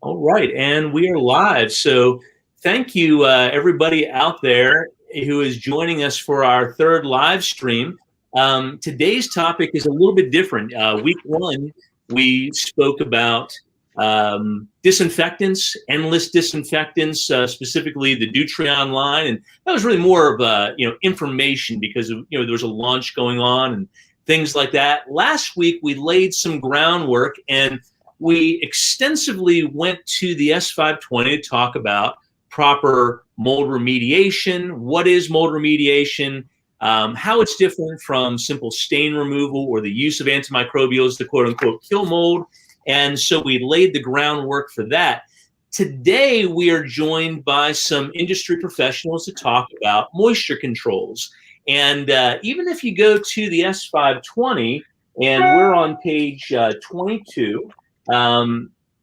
All right, and we are live. So thank you, everybody out there who is joining us for our third live stream. Today's topic is a little bit different. Week one, we spoke about disinfectants, endless disinfectants, specifically the Dutreon line, and that was really more of information because of, there was a launch going on and things like that. Last week, we laid some groundwork and we extensively went to the S520 to talk about proper mold remediation. What is mold remediation? How it's different from simple stain removal or the use of antimicrobials to quote unquote kill mold. And so we laid the groundwork for that. Today, we are joined by some industry professionals to talk about moisture controls. And even if you go to the S520, and we're on page 22,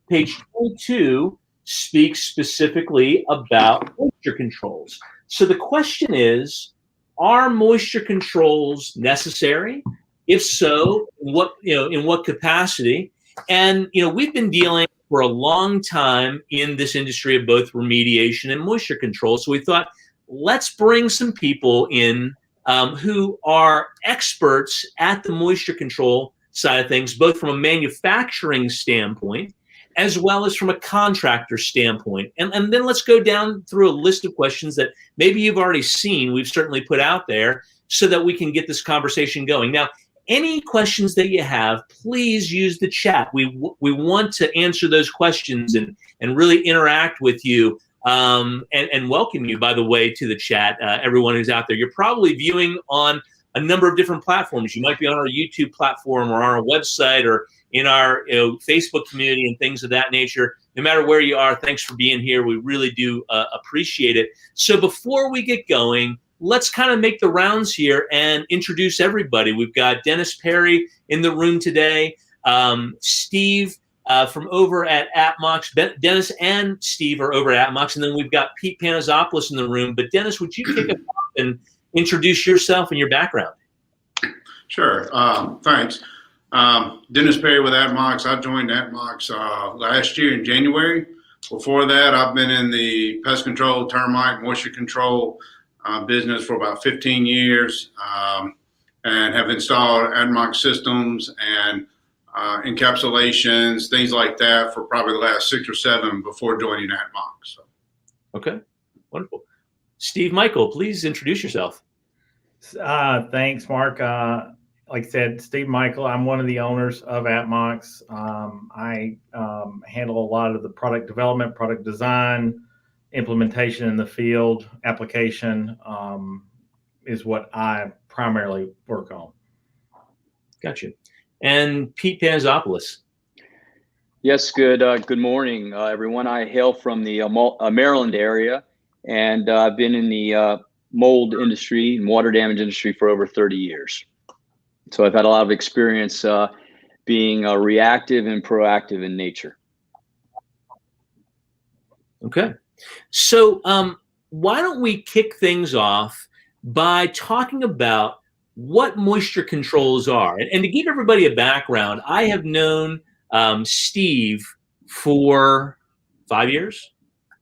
page 22 speaks specifically about moisture controls. So the question is, are moisture controls necessary? If so, in what capacity? And we've been dealing for a long time in this industry of both remediation and moisture control. So we thought, let's bring some people in who are experts at the moisture control side of things, both from a manufacturing standpoint as well as from a contractor standpoint. And then let's go down through a list of questions that maybe you've already seen, we've certainly put out there, so that we can get this conversation going. Now, any questions that you have, please use the chat. We want to answer those questions and really interact with you and welcome you, by the way, to the chat, everyone who's out there. You're probably viewing on a number of different platforms. You might be on our YouTube platform or on our website or in our Facebook community and things of that nature. No matter where you are, thanks for being here. We really do appreciate it. So before we get going, let's kind of make the rounds here and introduce everybody. We've got Dennis Perry in the room today, Steve from over at AppMox. Dennis and Steve are over at AppMox, and then we've got Pete Panazopoulos in the room. But Dennis, would you kick us off and introduce yourself and your background? Sure. Thanks. Dennis Perry with AppMox. I joined AppMox last year in January. Before that, I've been in the pest control, termite, moisture control business for about 15 years and have installed AppMox systems and encapsulations, things like that for probably the last 6 or 7 before joining AppMox. So. Okay, wonderful. Steve Michael, please introduce yourself. Thanks, Mark. Like I said, Steve Michael, I'm one of the owners of AppMox. I handle a lot of the product development, product design, implementation in the field, application is what I primarily work on. Gotcha. And Pete Panazopoulos. Yes, good morning, everyone. I hail from the Maryland area, and I've been in the mold industry and water damage industry for over 30 years. So I've had a lot of experience being reactive and proactive in nature. Okay. So why don't we kick things off by talking about what moisture controls are? And to give everybody a background, I have known Steve for 5 years,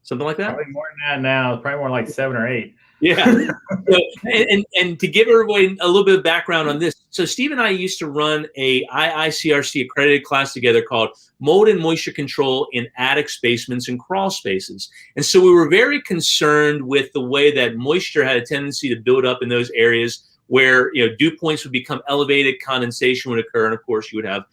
something like that. Probably more than that now. Probably more like 7 or 8. Yeah. So, and to give everybody a little bit of background on this, so Steve and I used to run a IICRC accredited class together called Mold and Moisture Control in Attics, Basements, and Crawl Spaces. And so we were very concerned with the way that moisture had a tendency to build up in those areas where dew points would become elevated, condensation would occur, and of course you would have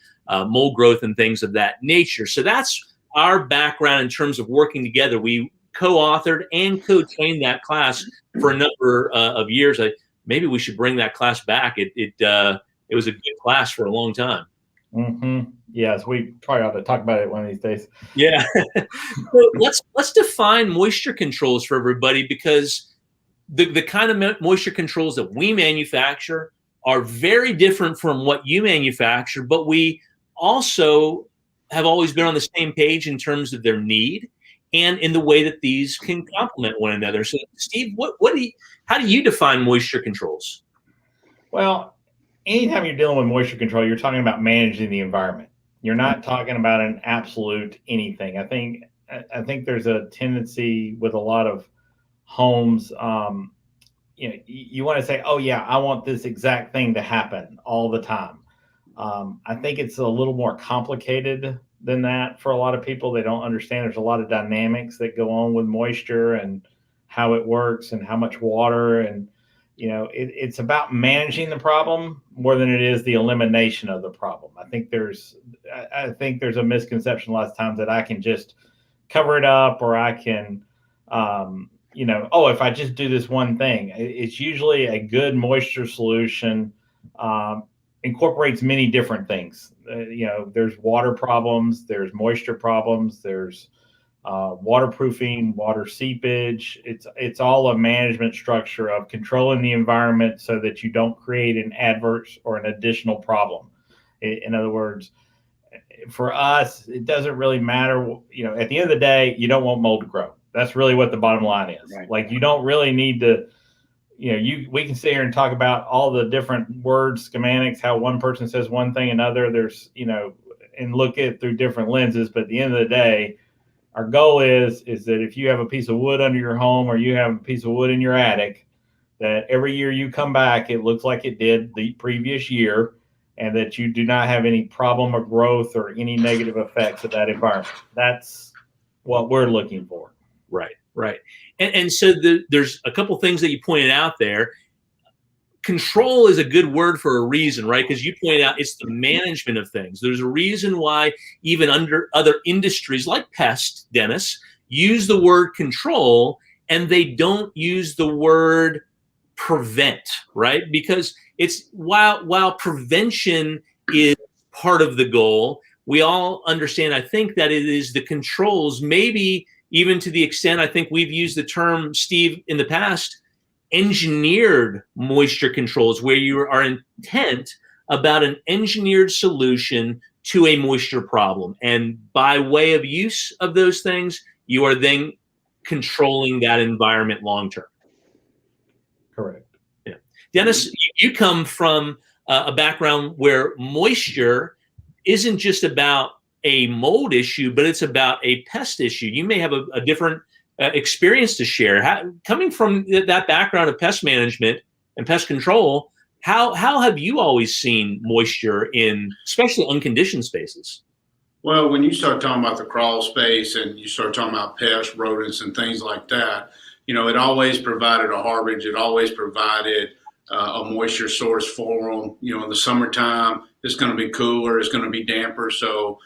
mold growth and things of that nature. So that's our background in terms of working together. We co-authored and co-trained that class for a number of years. Maybe we should bring that class back. It was a good class for a long time. Mm-hmm. Yes, we probably ought to talk about it one of these days. Yeah. So let's define moisture controls for everybody, because the kind of moisture controls that we manufacture are very different from what you manufacture, but we also have always been on the same page in terms of their need and in the way that these can complement one another. So, Steve, how do you define moisture controls? Well, anytime you're dealing with moisture control, you're talking about managing the environment. You're not talking about an absolute anything. I think I think there's a tendency with a lot of homes. You want to say, oh yeah, I want this exact thing to happen all the time. I think it's a little more complicated than that for a lot of people. They don't understand there's a lot of dynamics that go on with moisture and how it works and how much water. And, it's about managing the problem more than it is the elimination of the problem. I think there's a misconception a lot of times that I can just cover it up, or I can, if I just do this one thing. It's usually a good moisture solution incorporates many different things. There's water problems, there's moisture problems, there's waterproofing, water seepage. It's all a management structure of controlling the environment so that you don't create an adverse or an additional problem. In other words, for us, it doesn't really matter. At the end of the day, you don't want mold to grow. That's really what the bottom line is. Right. Like, you don't really need to, we can sit here and talk about all the different words, schematics, how one person says one thing, another, there's, and look at it through different lenses. But at the end of the day, our goal is that if you have a piece of wood under your home, or you have a piece of wood in your attic, that every year you come back, it looks like it did the previous year, and that you do not have any problem or growth or any negative effects of that environment. That's what we're looking for. Right. And so there's a couple things that you pointed out there. Control is a good word for a reason, right? Because you pointed out it's the management of things. There's a reason why even under other industries like pest, Dennis, use the word control, and they don't use the word prevent, right? Because it's while prevention is part of the goal, we all understand, I think, that it is the controls, maybe even to the extent, I think we've used the term, Steve, in the past, engineered moisture controls, where you are intent about an engineered solution to a moisture problem. And by way of use of those things, you are then controlling that environment long term. Correct. Yeah. Dennis, you come from a background where moisture isn't just about a mold issue, but it's about a pest issue. You may have a different experience to share. Coming from that background of pest management and pest control, how have you always seen moisture in especially unconditioned spaces? Well, when you start talking about the crawl space and you start talking about pests, rodents, and things like that, it always provided a harborage. It always provided a moisture source for them. In the summertime, it's going to be cooler, it's going to be damper. So,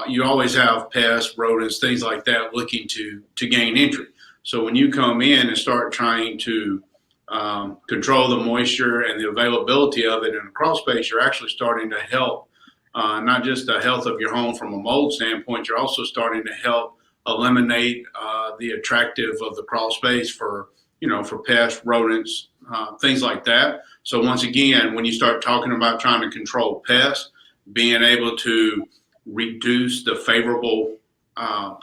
you always have pests, rodents, things like that looking to gain entry. So when you come in and start trying to control the moisture and the availability of it in a crawl space, you're actually starting to help not just the health of your home from a mold standpoint, you're also starting to help eliminate the attractive of the crawl space for pests, rodents, things like that. So once again, when you start talking about trying to control pests, being able to reduce the favorable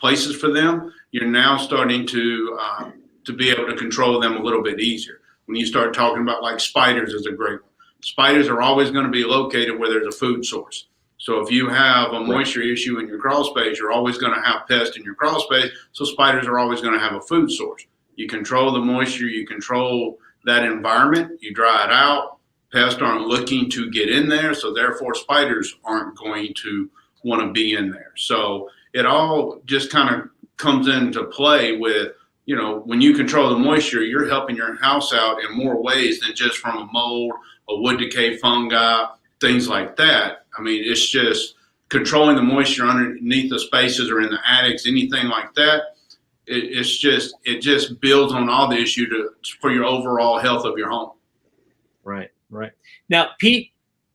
places for them, you're now starting to be able to control them a little bit easier. When you start talking about, like, spiders is a great one. Spiders are always going to be located where there's a food source. So if you have a moisture issue in your crawl space, you're always going to have pests in your crawl space. So spiders are always going to have a food source. You control the moisture, you control that environment, you dry it out. Pests aren't looking to get in there, so therefore spiders aren't going to want to be in there. So it all just kind of comes into play with, when you control the moisture, you're helping your house out in more ways than just from a mold, a wood decay fungi, things like that. I mean, it's just controlling the moisture underneath the spaces or in the attics, anything like that. It just builds on all the issue for your overall health of your home. Right. Now, Pete,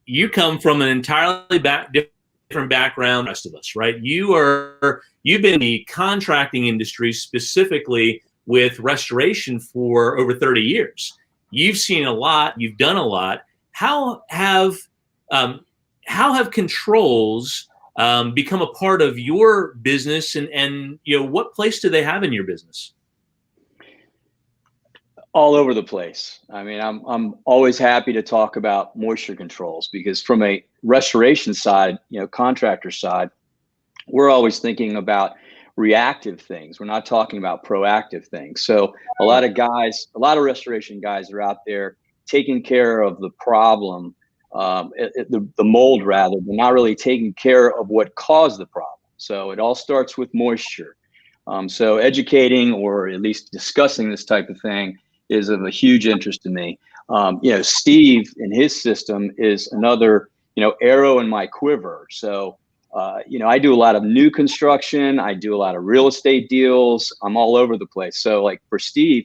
you come from an entirely different background than the rest of us, right? You've been in the contracting industry, specifically with restoration, for over 30 years. You've seen a lot, you've done a lot. How have controls become a part of your business, and what place do they have in your business? All over the place. I mean, I'm always happy to talk about moisture controls, because from a restoration side, contractor side, we're always thinking about reactive things. We're not talking about proactive things. So a lot of restoration guys are out there taking care of the problem, the mold rather, but not really taking care of what caused the problem. So it all starts with moisture. So educating, or at least discussing this type of thing, is of a huge interest to me. Steve and his system is another, arrow in my quiver. So, I do a lot of new construction. I do a lot of real estate deals. I'm all over the place. So like for Steve,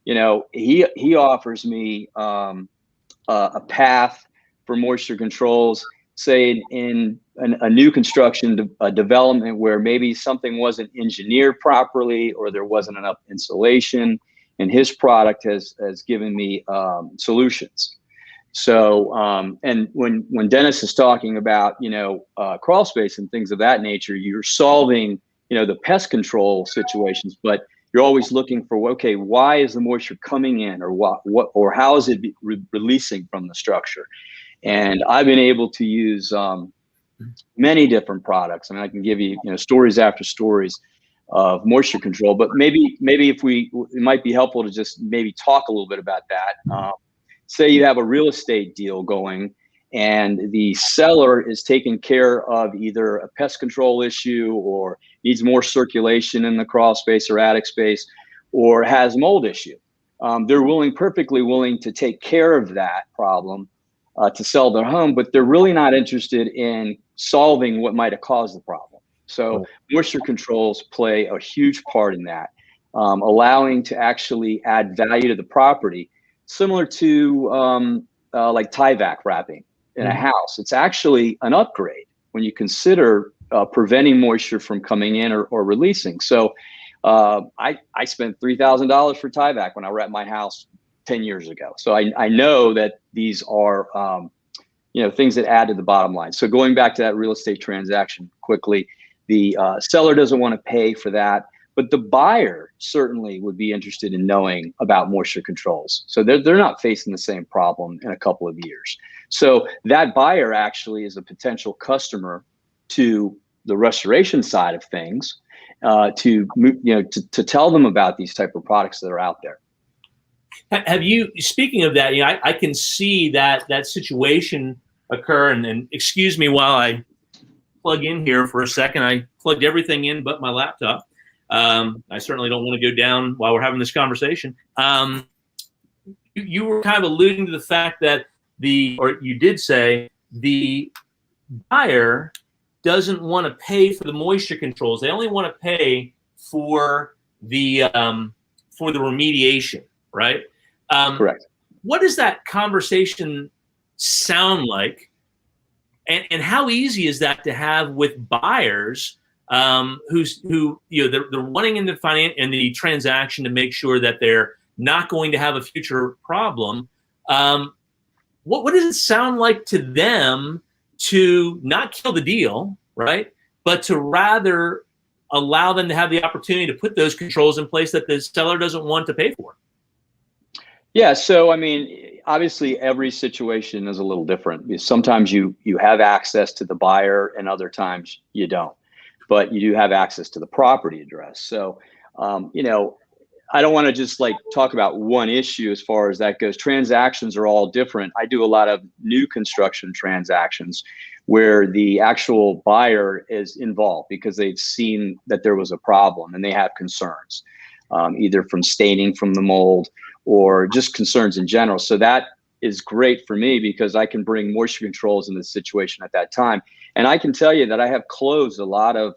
he offers me a path for moisture controls, say in a new construction development where maybe something wasn't engineered properly or there wasn't enough insulation, and his product has given me solutions. So, and when Dennis is talking about, crawl space and things of that nature, you're solving, the pest control situations, but you're always looking for, okay, why is the moisture coming in, or or how is it releasing from the structure? And I've been able to use many different products. I mean, I can give you, stories after stories of moisture control, but maybe it might be helpful to just maybe talk a little bit about that. Say you have a real estate deal going and the seller is taking care of either a pest control issue or needs more circulation in the crawl space or attic space, or has mold issue. They're perfectly willing to take care of that problem to sell their home, but they're really not interested in solving what might have caused the problem. So moisture controls play a huge part in that, allowing to actually add value to the property, similar to like Tyvek wrapping in a house. It's actually an upgrade when you consider preventing moisture from coming in or releasing. So I spent $3,000 for Tyvek when I wrapped my house 10 years ago. So I know that these are things that add to the bottom line. So going back to that real estate transaction quickly, the seller doesn't want to pay for that, but the buyer certainly would be interested in knowing about moisture controls. So they're not facing the same problem in a couple of years. So that buyer actually is a potential customer to the restoration side of things, to tell them about these type of products that are out there. Have you, speaking of that, I can see that situation occur, and excuse me while I plug in here for a second. I plugged everything in but my laptop. I certainly don't want to go down while we're having this conversation. You were kind of alluding to the fact that you did say the buyer doesn't want to pay for the moisture controls. They only want to pay for the remediation, right? Correct. What does that conversation sound like? And how easy is that to have with buyers who they're wanting in the transaction to make sure that they're not going to have a future problem? What does it sound like to them to not kill the deal, right? But to rather allow them to have the opportunity to put those controls in place that the seller doesn't want to pay for? Yeah, so I mean, obviously every situation is a little different, because sometimes you have access to the buyer and other times you don't, but you do have access to the property address. So, I don't want to just like talk about one issue as far as that goes. Transactions are all different. I do a lot of new construction transactions where the actual buyer is involved because they've seen that there was a problem and they have concerns, either from staining from the mold or just concerns in general. So that is great for me because I can bring moisture controls in this situation at that time. And I can tell you that I have closed a lot of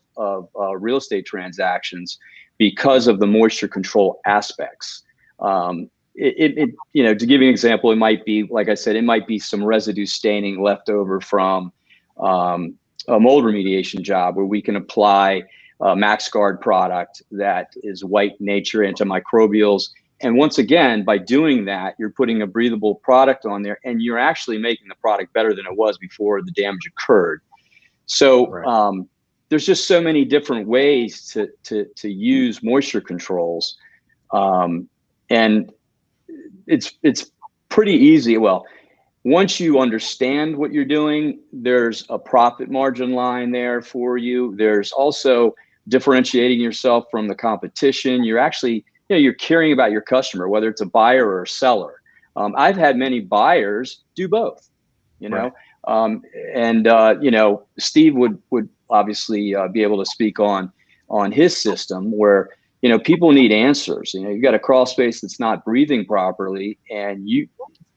real estate transactions because of the moisture control aspects. To give you an example, it might be, like I said, it might be some residue staining left over from a mold remediation job where we can apply a MaxGuard product that is white nature antimicrobials. And once again, by doing that, you're putting a breathable product on there and you're actually making the product better than it was before the damage occurred. So right. There's just so many different ways to use moisture controls. And it's pretty easy. Well, once you understand what you're doing, there's a profit margin line there for you. There's also differentiating yourself from the competition. You're actually, you're caring about your customer, whether it's a buyer or a seller. I've had many buyers do both, Right. Steve would obviously be able to speak on his system where, people need answers. You've got a crawl space that's not breathing properly, and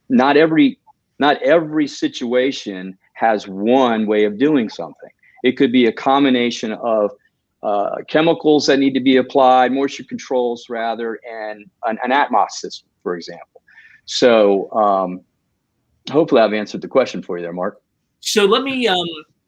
not every situation has one way of doing something. It could be a combination of chemicals that need to be applied, moisture controls rather, and an Atmos system, for example. So hopefully I've answered the question for you there, Mark. So let me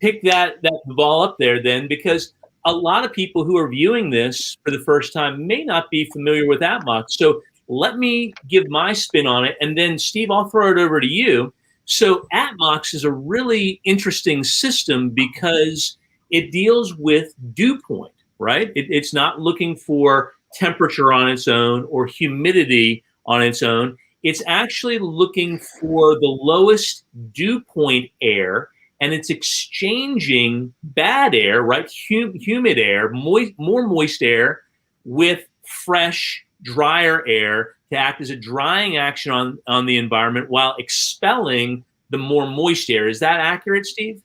pick that ball up there then, because a lot of people who are viewing this for the first time may not be familiar with Atmos. So let me give my spin on it, and then Steve, I'll throw it over to you. So Atmos is a really interesting system because it deals with dew point, right? It's not looking for temperature on its own or humidity on its own. It's actually looking for the lowest dew point air, and it's exchanging bad air, right? Humid air, more moist air with fresh, drier air to act as a drying action on the environment while expelling the more moist air. Is that accurate, Steve?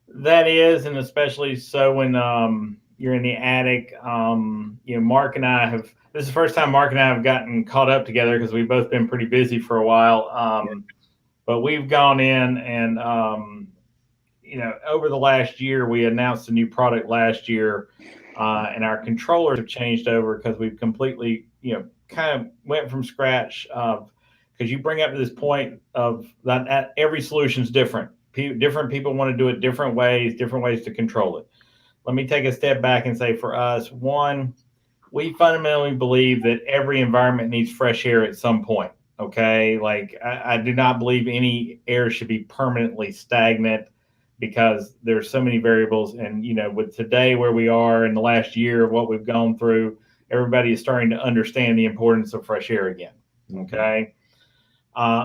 That is, and especially so when you're in the attic. Mark and I have, this is the first time Mark and I have gotten caught up together because we've both been pretty busy for a while. But we've gone in and, over the last year, we announced a new product last year, and our controllers have changed over because we've completely, kind of went from scratch. Because you bring up to this point of that every solution is different. Different people want to do it different ways to control it. Let me take a step back and say for us, one, we fundamentally believe that every environment needs fresh air at some point. Okay. Like I do not believe any air should be permanently stagnant because there's so many variables. And, with today where we are in the last year of what we've gone through, everybody is starting to understand the importance of fresh air again. Okay.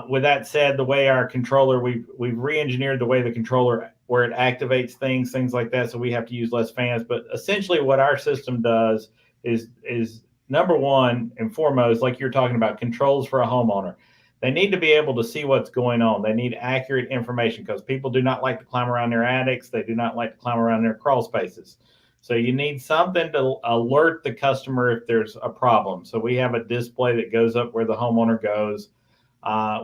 With that said, the way our controller, we've re-engineered the way the controller, where it activates things like that. So we have to use less fans. But essentially what our system does is number one and foremost, like you're talking about, controls for a homeowner. They need to be able to see what's going on. They need accurate information because people do not like to climb around their attics. They do not like to climb around their crawl spaces. So you need something to alert the customer if there's a problem. So we have a display that goes up where the homeowner goes.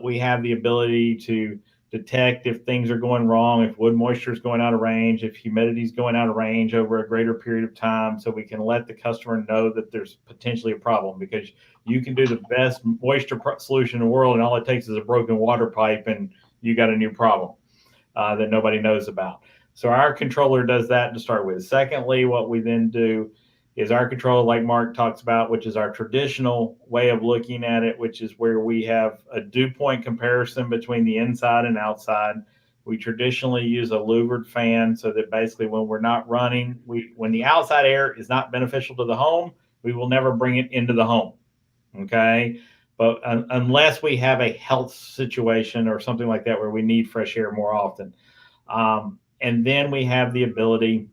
We have the ability to detect if things are going wrong, if wood moisture is going out of range, if humidity is going out of range over a greater period of time, so we can let the customer know that there's potentially a problem, because you can do the best moisture solution in the world and all it takes is a broken water pipe and you got a new problem that nobody knows about. So our controller does that to start with. Secondly, what we then do is our controller, like Mark talks about, which is our traditional way of looking at it, which is where we have a dew point comparison between the inside and outside. We traditionally use a louvered fan so that basically when we're not running, when the outside air is not beneficial to the home, we will never bring it into the home. Okay. But unless we have a health situation or something like that where we need fresh air more often. And then we have the ability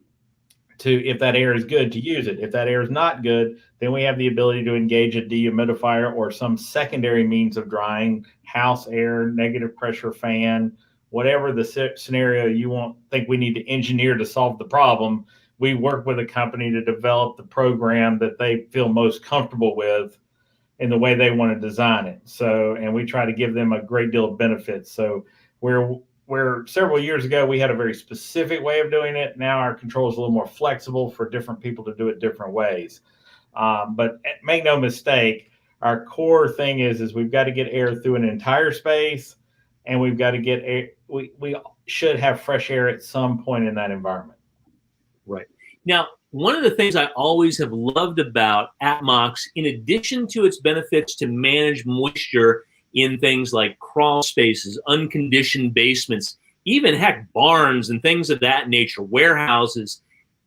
to, if that air is good, to use it. If that air is not good, then we have the ability to engage a dehumidifier or some secondary means of drying, house air, negative pressure fan, whatever the scenario you think we need to engineer to solve the problem. We work with a company to develop the program that they feel most comfortable with in the way they want to design it. So, and we try to give them a great deal of benefits. So where several years ago we had a very specific way of doing it, now our control is a little more flexible for different people to do it different ways. But make no mistake, our core thing is we've got to get air through an entire space, and we've got to get air. We should have fresh air at some point in that environment. Right. Now, one of the things I always have loved about Atmos, in addition to its benefits to manage moisture in things like crawl spaces, unconditioned basements, even heck, barns and things of that nature, warehouses,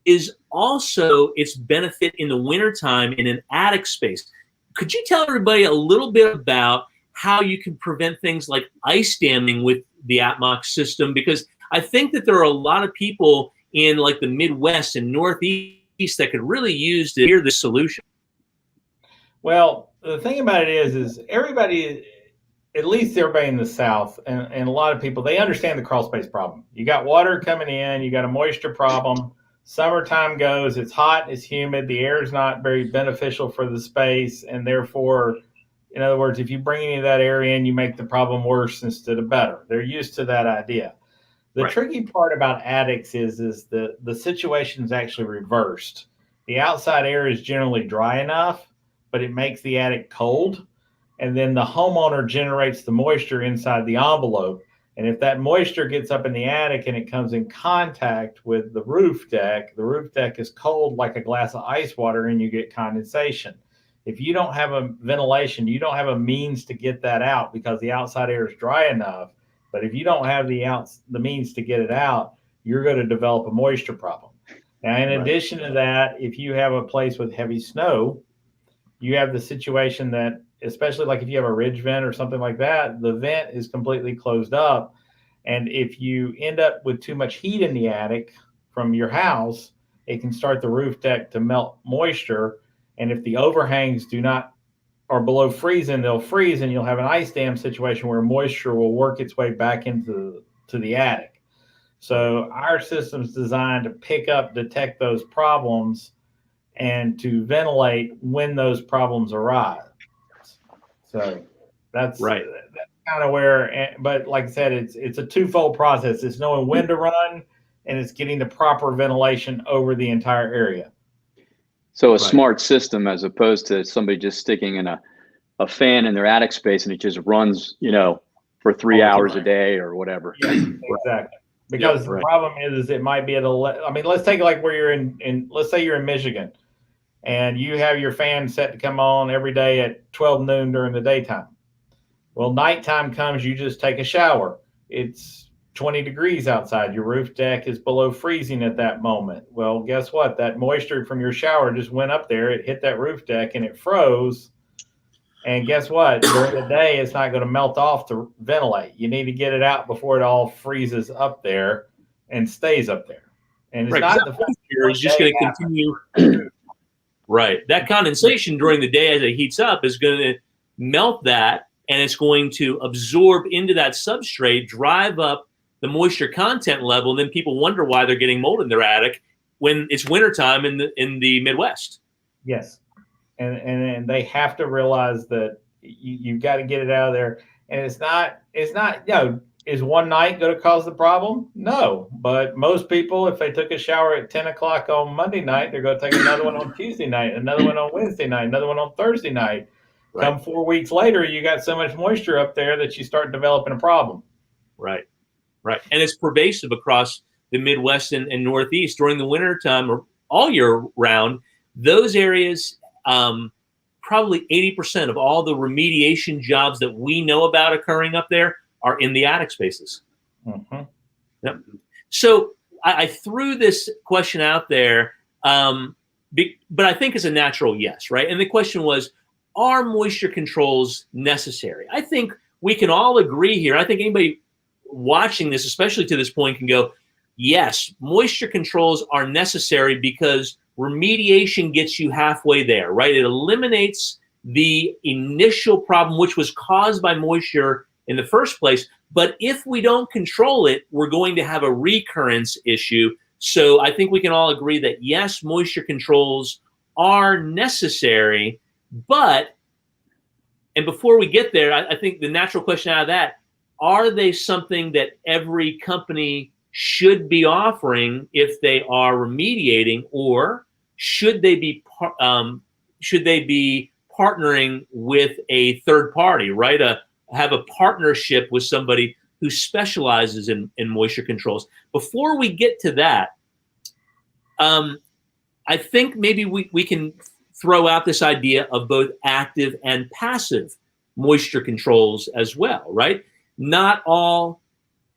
is also its benefit in the wintertime in an attic space. Could you tell everybody a little bit about how you can prevent things like ice damming with the Atmos system? Because I think that there are a lot of people in like the Midwest and Northeast piece that could really use to hear this solution? Well, the thing about it is everybody, at least everybody in the South, and a lot of people, they understand the crawl space problem. You got water coming in, you got a moisture problem. Summertime goes, it's hot, it's humid, the air is not very beneficial for the space, and therefore, in other words, if you bring any of that air in, you make the problem worse instead of better. They're used to that idea. The tricky part about attics is the situation is actually reversed. The outside air is generally dry enough, but it makes the attic cold. And then the homeowner generates the moisture inside the envelope. And if that moisture gets up in the attic and it comes in contact with the roof deck is cold like a glass of ice water and you get condensation. If you don't have a ventilation, you don't have a means to get that out because the outside air is dry enough. But if you don't have the means to get it out, you're going to develop a moisture problem. Now, in addition to that, if you have a place with heavy snow, you have the situation that, especially like if you have a ridge vent or something like that, the vent is completely closed up. And if you end up with too much heat in the attic from your house, it can start the roof deck to melt moisture. And if the overhangs are below freezing, they'll freeze and you'll have an ice dam situation where moisture will work its way back into the attic. So our system's designed to detect those problems and to ventilate when those problems arise. So that's kind of where, but like I said, it's a twofold process. It's knowing when to run and it's getting the proper ventilation over the entire area. So a smart system as opposed to somebody just sticking in a fan in their attic space and it just runs, for 3 hours a day or whatever. Yeah, exactly. Because the problem is it might be let's take it like where you're let's say you're in Michigan and you have your fan set to come on every day at 12 noon during the daytime. Well, nighttime comes, you just take a shower. It's 20 degrees outside. Your roof deck is below freezing at that moment. Well, guess what? That moisture from your shower just went up there. It hit that roof deck and it froze. And guess what? During the day, it's not going to melt off to ventilate. You need to get it out before it all freezes up there and stays up there. And it's not the moisture is just going to continue. Right. That condensation during the day as it heats up is going to melt that, and it's going to absorb into that substrate, drive up the moisture content level, and then people wonder why they're getting mold in their attic when it's wintertime in the Midwest. Yes. And they have to realize that you've got to get it out of there. And it's not, is one night going to cause the problem? No. But most people, if they took a shower at 10 o'clock on Monday night, they're going to take another one on Tuesday night, another one on Wednesday night, another one on Thursday night. Right. Come 4 weeks later, you got so much moisture up there that you start developing a problem. Right. Right. And it's pervasive across the Midwest and Northeast during the wintertime or all year round. Those areas, probably 80% of all the remediation jobs that we know about occurring up there are in the attic spaces. Mm-hmm. Yep. So I threw this question out there, but I think it's a natural yes, right? And the question was, are moisture controls necessary? I think we can all agree here. I think anybody watching this, especially to this point, can go, yes, moisture controls are necessary because remediation gets you halfway there, right? It eliminates the initial problem, which was caused by moisture in the first place. But if we don't control it, we're going to have a recurrence issue. So I think we can all agree that yes, moisture controls are necessary. But, and before we get there, I think the natural question out of that, are they something that every company should be offering if they are remediating, or should they be partnering with a third party, right? Have a partnership with somebody who specializes in moisture controls. Before we get to that, I think maybe we can throw out this idea of both active and passive moisture controls as well, right? Not all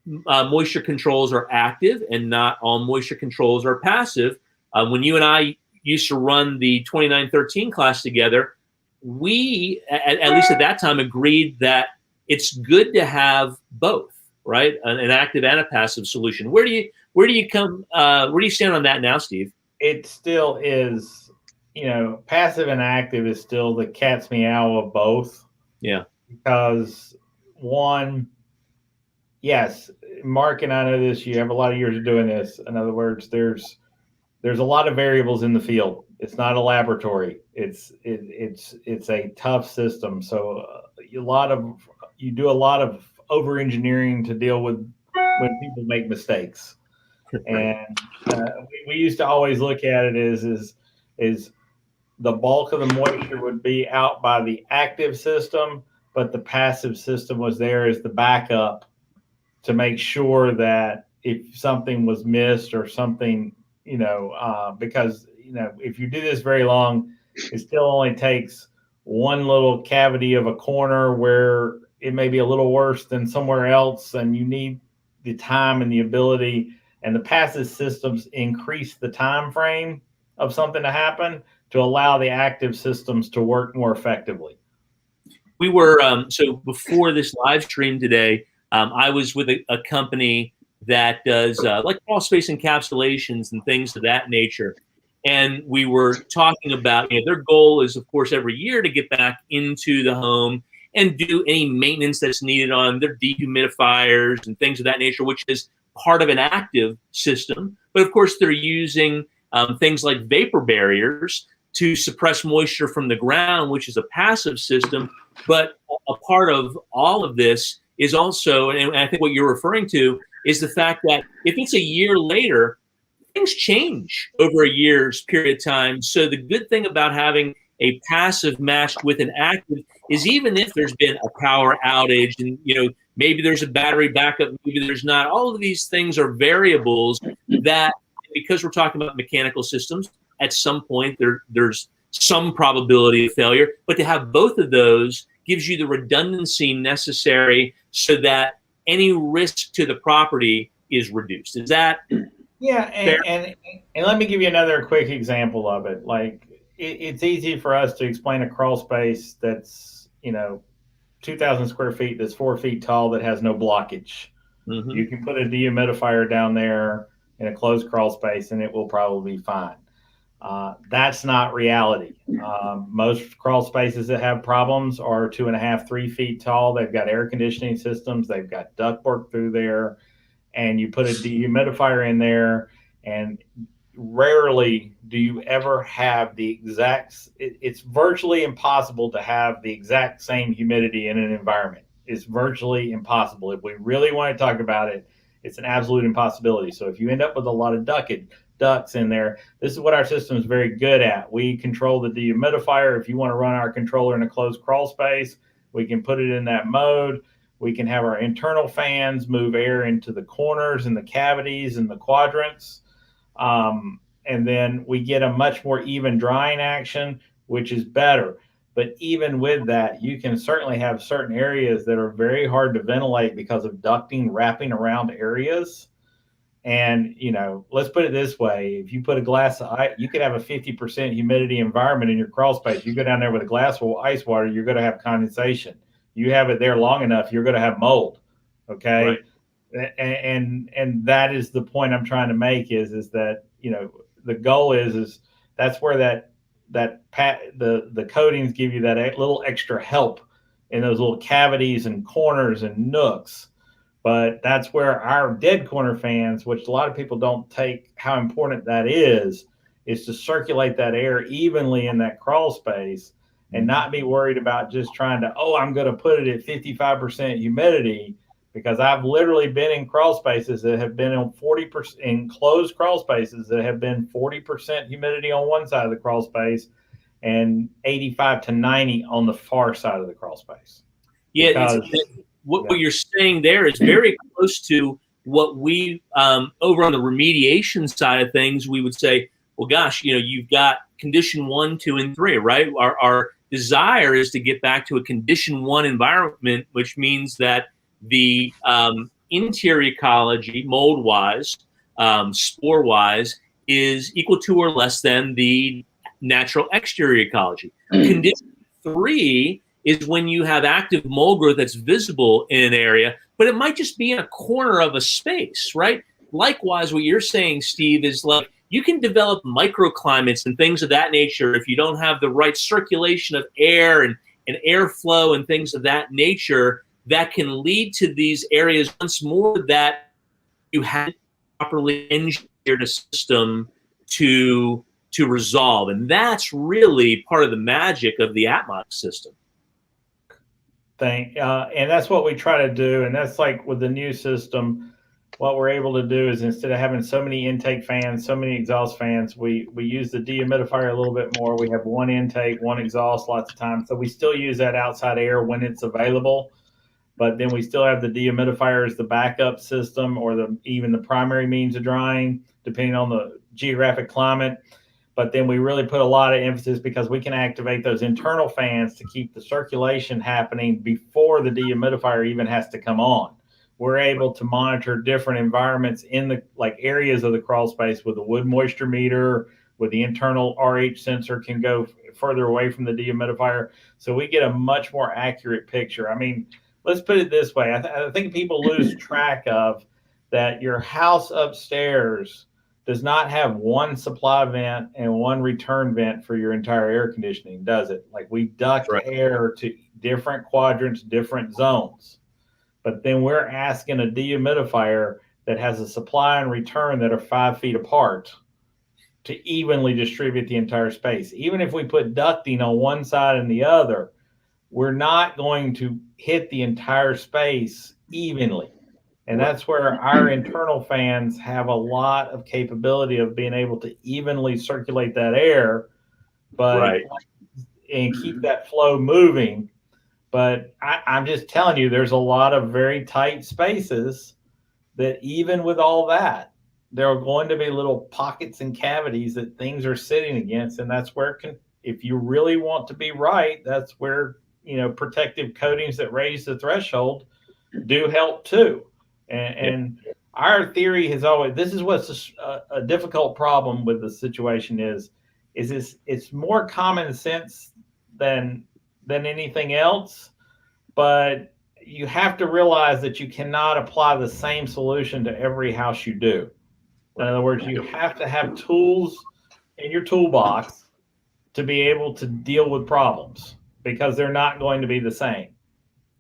moisture controls are active and not all moisture controls are passive. When you and I used to run the 2913 class together, we, at least at that time, agreed that it's good to have both, right? An active and a passive solution. Where do you stand on that now, Steve? it still is, passive and active is still the cat's meow of both. Yeah. Because one, yes, Mark and I know this. You have a lot of years of doing this. In other words, there's a lot of variables in the field. It's not a laboratory. It's a tough system. So you do a lot of over engineering to deal with when people make mistakes. And we used to always look at it as the bulk of the moisture would be out by the active system, but the passive system was there as the backup to make sure that if something was missed or something, because, if you do this very long, it still only takes one little cavity of a corner where it may be a little worse than somewhere else, and you need the time and the ability, and the passive systems increase the time frame of something to happen to allow the active systems to work more effectively. We were, so before this live stream today, I was with a company that does like crawl space encapsulations and things of that nature. And we were talking about, their goal is, of course, every year to get back into the home and do any maintenance that's needed on their dehumidifiers and things of that nature, which is part of an active system. But of course, they're using things like vapor barriers to suppress moisture from the ground, which is a passive system. But a part of all of this is also, and I think what you're referring to, is the fact that if it's a year later, things change over a year's period of time. So the good thing about having a passive matched with an active is even if there's been a power outage and, maybe there's a battery backup, maybe there's not, all of these things are variables that, because we're talking about mechanical systems, at some point there's some probability of failure. But to have both of those gives you the redundancy necessary so that any risk to the property is reduced. Is that fair? And let me give you another quick example of it. Like it's easy for us to explain a crawl space that's 2,000 square feet, that's 4 feet tall, that has no blockage. Mm-hmm. You can put a dehumidifier down there in a closed crawl space and it will probably be fine. That's not reality. Most crawl spaces that have problems are 2.5, 3 feet tall. They've got air conditioning systems. They've got ductwork through there, and you put a dehumidifier in there, and rarely do you ever have the exact, it's virtually impossible to have the exact same humidity in an environment. It's virtually impossible. If we really want to talk about it, it's an absolute impossibility. So if you end up with a lot of ducts in there, this is what our system is very good at. We control the dehumidifier. If you want to run our controller in a closed crawl space, we can put it in that mode. We can have our internal fans move air into the corners and the cavities and the quadrants. And then we get a much more even drying action, which is better. But even with that, you can certainly have certain areas that are very hard to ventilate because of ducting wrapping around areas. And, let's put it this way. If you put a glass of ice, you could have a 50% humidity environment in your crawl space. You go down there with a glass of ice water, you're going to have condensation. You have it there long enough, you're going to have mold. Okay. Right. And that is the point I'm trying to make is that, the goal is that's where the coatings give you that little extra help in those little cavities and corners and nooks. But that's where our dead corner fans, which a lot of people don't take how important that is to circulate that air evenly in that crawl space and not be worried about just trying to, I'm going to put it at 55% humidity, because I've literally been in crawl spaces that have been on 40%, in closed crawl spaces that have been 40% humidity on one side of the crawl space and 85 to 90 on the far side of the crawl space. Yeah, what you're saying there is very close to what we, over on the remediation side of things, we would say, well, gosh, you've got condition 1, 2, and 3, right? Our desire is to get back to a condition 1 environment, which means that the interior ecology, mold-wise, spore-wise, is equal to or less than the natural exterior ecology. Condition 3 is when you have active mold growth that's visible in an area, but it might just be in a corner of a space, right? Likewise, what you're saying, Steve, is like you can develop microclimates and things of that nature if you don't have the right circulation of air and airflow and things of that nature that can lead to these areas once more that you haven't properly engineered a system to resolve. And that's really part of the magic of the Atmos system. And that's what we try to do. And that's like with the new system, what we're able to do is instead of having so many intake fans, so many exhaust fans, we use the dehumidifier a little bit more. We have one intake, one exhaust lots of times. So we still use that outside air when it's available, but then we still have the dehumidifier as the backup system, or even the primary means of drying, depending on the geographic climate. But then we really put a lot of emphasis because we can activate those internal fans to keep the circulation happening before the dehumidifier even has to come on. We're able to monitor different environments in the areas of the crawl space with the wood moisture meter, with the internal RH sensor can go further away from the dehumidifier. So we get a much more accurate picture. I mean, let's put it this way. I think people lose track of that your house upstairs does not have one supply vent and one return vent for your entire air conditioning, does it? Like, we duct air to different quadrants, different zones. But then we're asking a dehumidifier that has a supply and return that are 5 feet apart to evenly distribute the entire space. Even if we put ducting on one side and the other, we're not going to hit the entire space evenly. And that's where our internal fans have a lot of capability of being able to evenly circulate that air, but and keep that flow moving. But I'm just telling you, there's a lot of very tight spaces that even with all that, there are going to be little pockets and cavities that things are sitting against. And that's where, if you really want to be right, that's where, protective coatings that raise the threshold do help too. And our theory has always, this is what's a difficult problem with the situation is it's more common sense than anything else, but you have to realize that you cannot apply the same solution to every house you do. In other words, you have to have tools in your toolbox to be able to deal with problems because they're not going to be the same.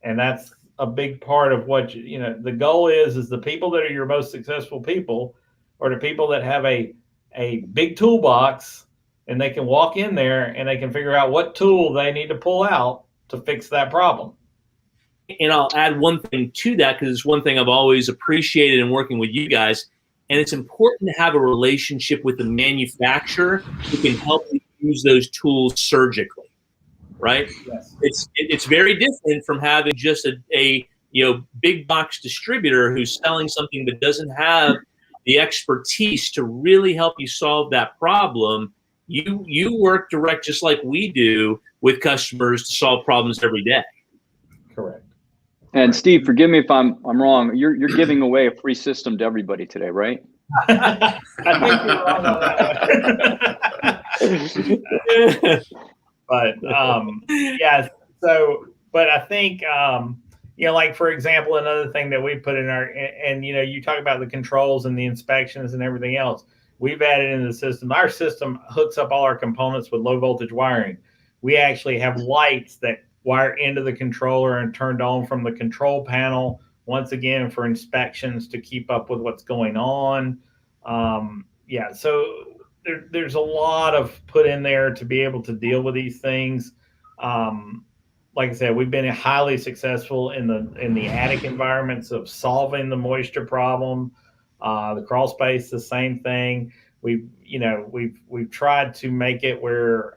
And that's a big part of what, the goal is the people that are your most successful people are the people that have a big toolbox and they can walk in there and they can figure out what tool they need to pull out to fix that problem. And I'll add one thing to that, because it's one thing I've always appreciated in working with you guys. And it's important to have a relationship with the manufacturer who can help you use those tools surgically, right? Yes. It's very different from having just a big box distributor who's selling something that doesn't have the expertise to really help you solve that problem. You work direct, just like we do, with customers to solve problems every day. Correct. And Steve, forgive me if I'm wrong. You're giving away a free system to everybody today, right? I think you're wrong on that. But yeah. So, but I think like, for example, another thing that we put in our and you talk about the controls and the inspections and everything else. We've added into the system. Our system hooks up all our components with low voltage wiring. We actually have lights that wire into the controller and turned on from the control panel, once again, for inspections to keep up with what's going on. So there's a lot of put in there to be able to deal with these things. Like I said, we've been highly successful in the attic environments of solving the moisture problem. The crawl space, the same thing. We've tried to make it where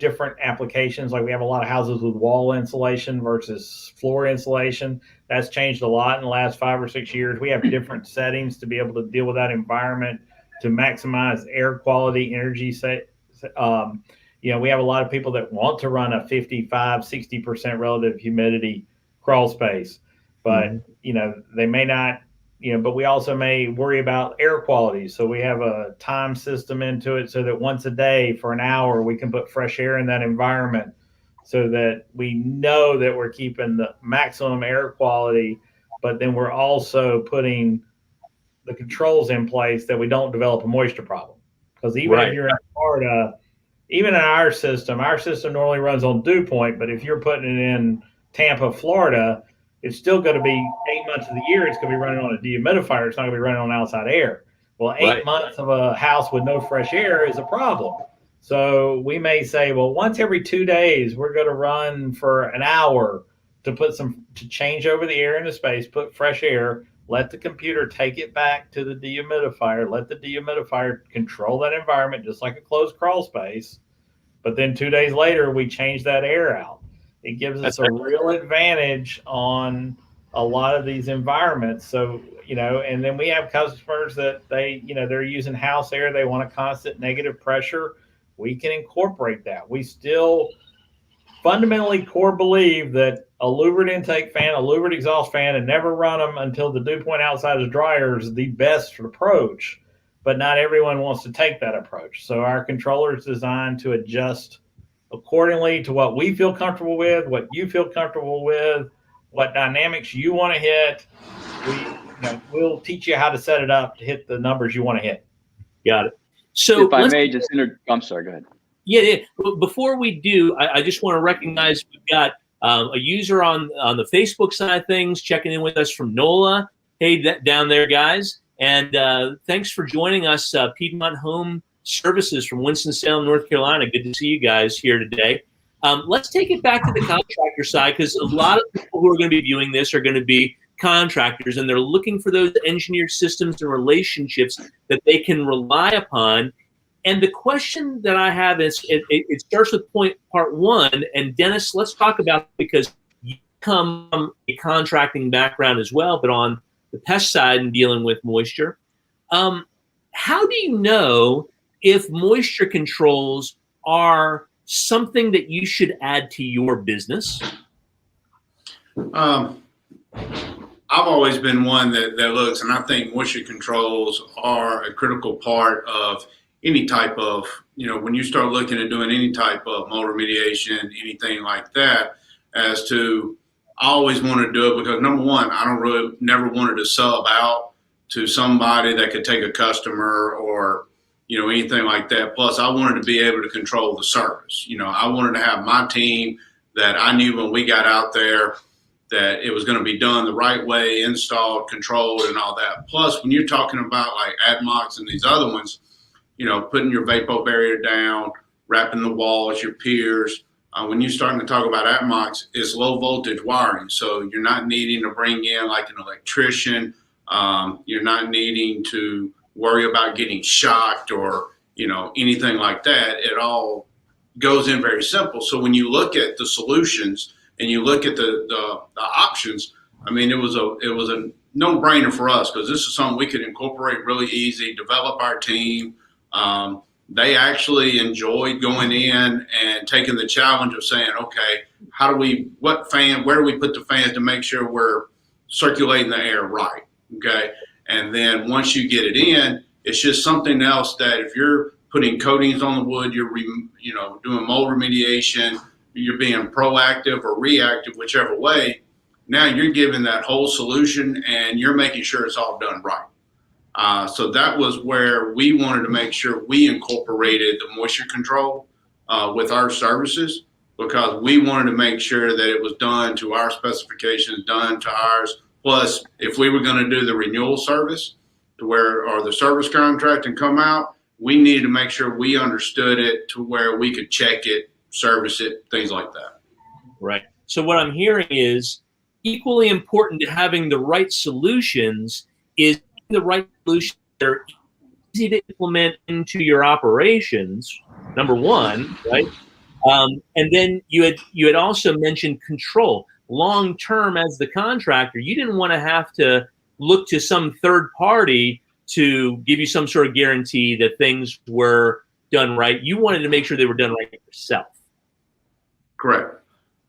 different applications, like we have a lot of houses with wall insulation versus floor insulation. That's changed a lot in the last 5 or 6 years. We have different settings to be able to deal with that environment to maximize air quality, energy. We have a lot of people that want to run a 55, 60% relative humidity crawl space, but they may not. But we also may worry about air quality. So we have a time system into it so that once a day for an hour, we can put fresh air in that environment so that we know that we're keeping the maximum air quality, but then we're also putting the controls in place that we don't develop a moisture problem. Because even Right. if you're in Florida, even in our system normally runs on dew point, but if you're putting it in Tampa, Florida, it's still going to be 8 months of the year. It's going to be running on a dehumidifier. It's not going to be running on outside air. Well, 8 Right. months of a house with no fresh air is a problem. So we may say, well, once every 2 days, we're going to run for an hour to change over the air into space, put fresh air, let the computer take it back to the dehumidifier, let the dehumidifier control that environment just like a closed crawl space. But then 2 days later, we change that air out. It gives us a real advantage on a lot of these environments. So, and then we have customers that they're using house air. They want a constant negative pressure. We can incorporate that. We still fundamentally core believe that a louvered intake fan, a louvered exhaust fan, and never run them until the dew point outside the dryer is the best approach. But not everyone wants to take that approach. So our controller is designed to adjust accordingly to what we feel comfortable with, what you feel comfortable with, what dynamics you want to hit. We'll teach you how to set it up to hit the numbers you want to hit. Got it. So if I may just I'm sorry, go ahead. Yeah. Before we do, I just want to recognize we've got a user on the Facebook side of things checking in with us from NOLA. Hey, down there, guys. And thanks for joining us, Piedmont Home Services from Winston-Salem, North Carolina. Good to see you guys here today. Let's take it back to the contractor side, because a lot of people who are going to be viewing this are going to be contractors, and they're looking for those engineered systems and relationships that they can rely upon. And the question that I have is, it starts with part one. And Dennis, let's talk about it, because you come from a contracting background as well, but on the pest side and dealing with moisture. How do you know if moisture controls are something that you should add to your business? I've always been one that looks, and I think moisture controls are a critical part of any type of, when you start looking at doing any type of mold remediation, anything like that, as to, I always want to do it because, number one, I never wanted to sub out to somebody that could take a customer or, anything like that. Plus, I wanted to be able to control the service. I wanted to have my team that I knew when we got out there that it was going to be done the right way, installed, controlled, and all that. Plus, when you're talking about like AdMox and these other ones, putting your vapor barrier down, wrapping the walls, your piers. When you're starting to talk about AdMox, it's low voltage wiring. So you're not needing to bring in like an electrician. You're not needing to worry about getting shocked or, anything like that. It all goes in very simple. So when you look at the solutions and you look at the options, I mean, it was a no-brainer for us, because this is something we could incorporate really easy, develop our team. They actually enjoyed going in and taking the challenge of saying, okay, where do we put the fans to make sure we're circulating the air right? Okay. And then once you get it in, it's just something else that if you're putting coatings on the wood, you're, doing mold remediation, you're being proactive or reactive, whichever way. Now you're giving that whole solution and you're making sure it's all done right. So that was where we wanted to make sure we incorporated the moisture control with our services, because we wanted to make sure that it was done to our specifications, done to ours. Plus, if we were going to do the renewal service or the service contract and come out, we needed to make sure we understood it to where we could check it, service it, things like that. Right. So what I'm hearing is equally important to having the right solutions is the right solutions that are easy to implement into your operations, number one, right? And then you had also mentioned control. Long term, as the contractor, you didn't want to have to look to some third party to give you some sort of guarantee that things were done right. You wanted to make sure they were done right yourself. Correct.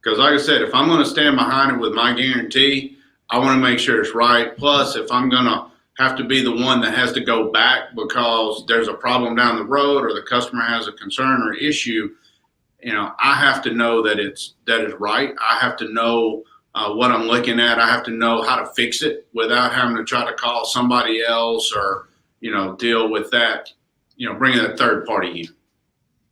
Because like I said, if I'm going to stand behind it with my guarantee, I want to make sure it's right. Plus, if I'm going to have to be the one that has to go back because there's a problem down the road or the customer has a concern or issue, I have to know that is right. I have to know what I'm looking at. I have to know how to fix it without having to try to call somebody else or, deal with that, bringing that third party in.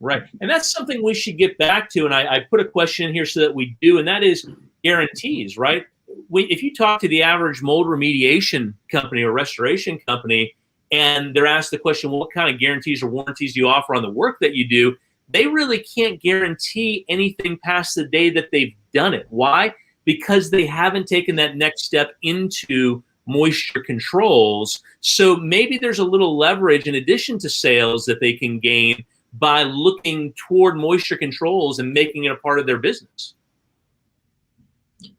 Right. And that's something we should get back to. And I put a question in here so that we do, and that is guarantees, right? If you talk to the average mold remediation company or restoration company, and they're asked the question, well, what kind of guarantees or warranties do you offer on the work that you do? They really can't guarantee anything past the day that they've done it. Why? Because they haven't taken that next step into moisture controls. So maybe there's a little leverage in addition to sales that they can gain by looking toward moisture controls and making it a part of their business.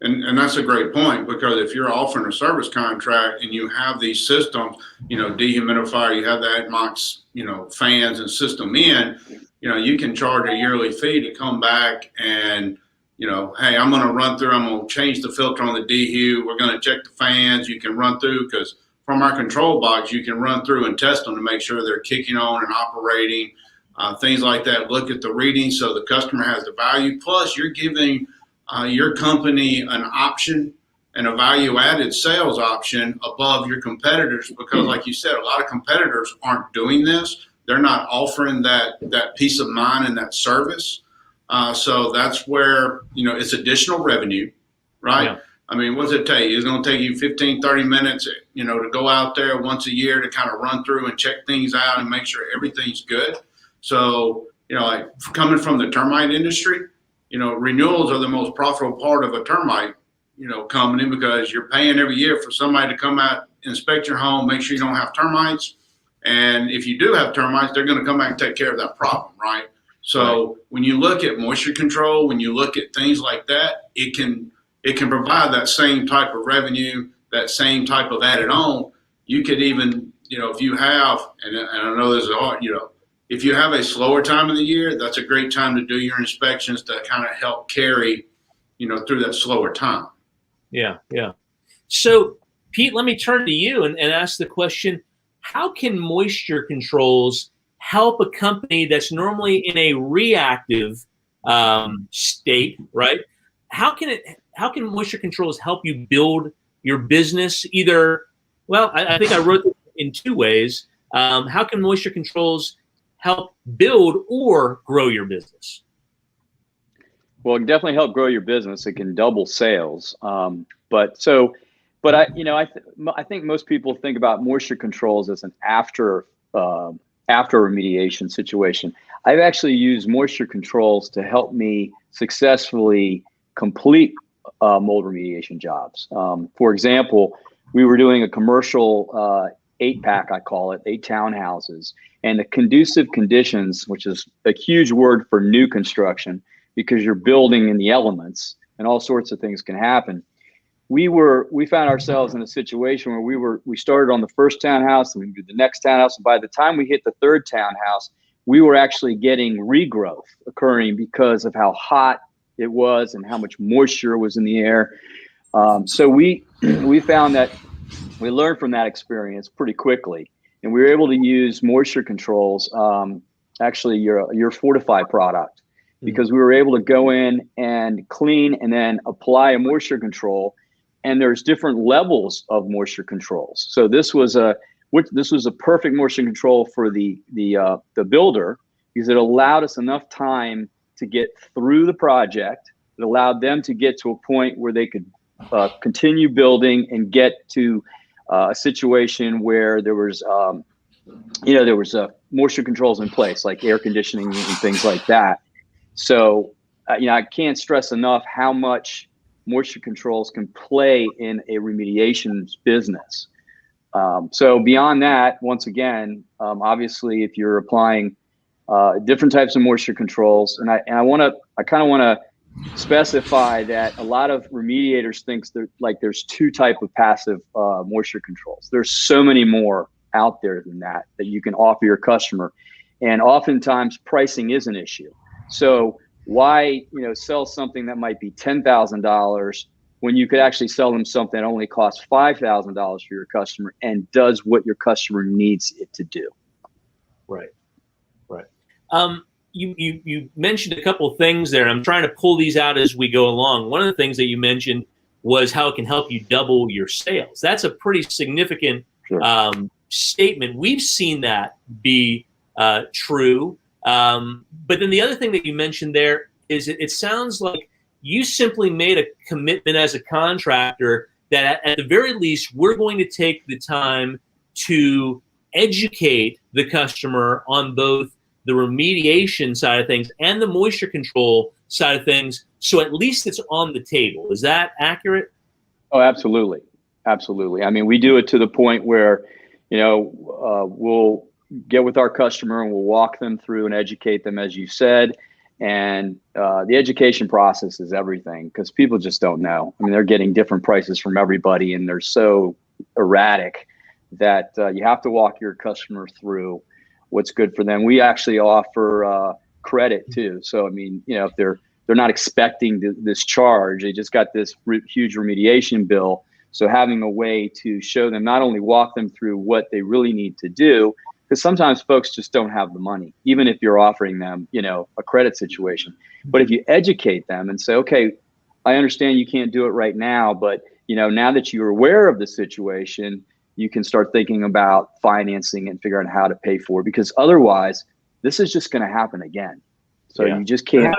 And that's a great point, because if you're offering a service contract and you have these systems, dehumidifier, you have the AtMox, fans and system in, you can charge a yearly fee to come back and, hey, I'm going to run through, I'm going to change the filter on the dehu. We're going to check the fans. You can run through, because from our control box, you can run through and test them to make sure they're kicking on and operating, things like that. Look at the readings so the customer has the value. Plus, you're giving your company an option and a value-added sales option above your competitors, because like you said, a lot of competitors aren't doing this. They're not offering that peace of mind and that service. So that's where, it's additional revenue, right? Yeah. I mean, what's it take? It's going to take you 15, 30 minutes, to go out there once a year to kind of run through and check things out and make sure everything's good. So, like coming from the termite industry, renewals are the most profitable part of a termite, company, because you're paying every year for somebody to come out, inspect your home, make sure you don't have termites. And if you do have termites, they're going to come back and take care of that problem, right? So when you look at moisture control, when you look at things like that, it can provide that same type of revenue, that same type of added on. You could even, if you have, and I know this is hard, if you have a slower time of the year, that's a great time to do your inspections to kind of help carry, through that slower time. Yeah, yeah. So, Pete, let me turn to you and ask the question, how can moisture controls help a company that's normally in a reactive state, right? How can moisture controls help you build your business? I think I wrote it in two ways. How can moisture controls help build or grow your business? Well, it can definitely help grow your business. It can double sales. But I think most people think about moisture controls as an after remediation situation. I've actually used moisture controls to help me successfully complete mold remediation jobs. For example, we were doing a commercial 8-pack, I call it, 8 townhouses, and the conducive conditions, which is a huge word for new construction, because you're building in the elements and all sorts of things can happen. We found ourselves in a situation where we started on the first townhouse and we did the next townhouse. And by the time we hit the third townhouse, we were actually getting regrowth occurring because of how hot it was and how much moisture was in the air. So we found that we learned from that experience pretty quickly, and we were able to use moisture controls, actually your Fortify product, because we were able to go in and clean and then apply a moisture control. And there's different levels of moisture controls. So this was a perfect moisture control for the builder, because it allowed us enough time to get through the project. It allowed them to get to a point where they could continue building and get to a situation where there was moisture controls in place, like air conditioning and things like that. So I can't stress enough how much moisture controls can play in a remediation business. So beyond that, once again, obviously, if you're applying different types of moisture controls, and I kind of want to specify that a lot of remediators think there's two types of passive moisture controls. There's so many more out there than that you can offer your customer, and oftentimes pricing is an issue. So why sell something that might be $10,000 when you could actually sell them something that only costs $5,000 for your customer and does what your customer needs it to do? Right. You mentioned a couple of things there. I'm trying to pull these out as we go along. One of the things that you mentioned was how it can help you double your sales. That's a pretty significant statement. We've seen that be true. But then the other thing that you mentioned there is it sounds like you simply made a commitment as a contractor that at the very least, we're going to take the time to educate the customer on both the remediation side of things and the moisture control side of things. So at least it's on the table. Is that accurate? Oh, absolutely. Absolutely. I mean, we do it to the point where, we'll get with our customer and we'll walk them through and educate them, as you said. And the education process is everything because people just don't know. I mean, they're getting different prices from everybody and they're so erratic that you have to walk your customer through what's good for them. We actually offer credit too. So, I mean, if they're not expecting this charge, they just got this huge remediation bill. So having a way to show them, not only walk them through what they really need to do, because sometimes folks just don't have the money, even if you're offering them, a credit situation. But if you educate them and say, okay, I understand you can't do it right now, but now that you're aware of the situation, you can start thinking about financing and figuring out how to pay for it, because otherwise this is just going to happen again. So you just can't,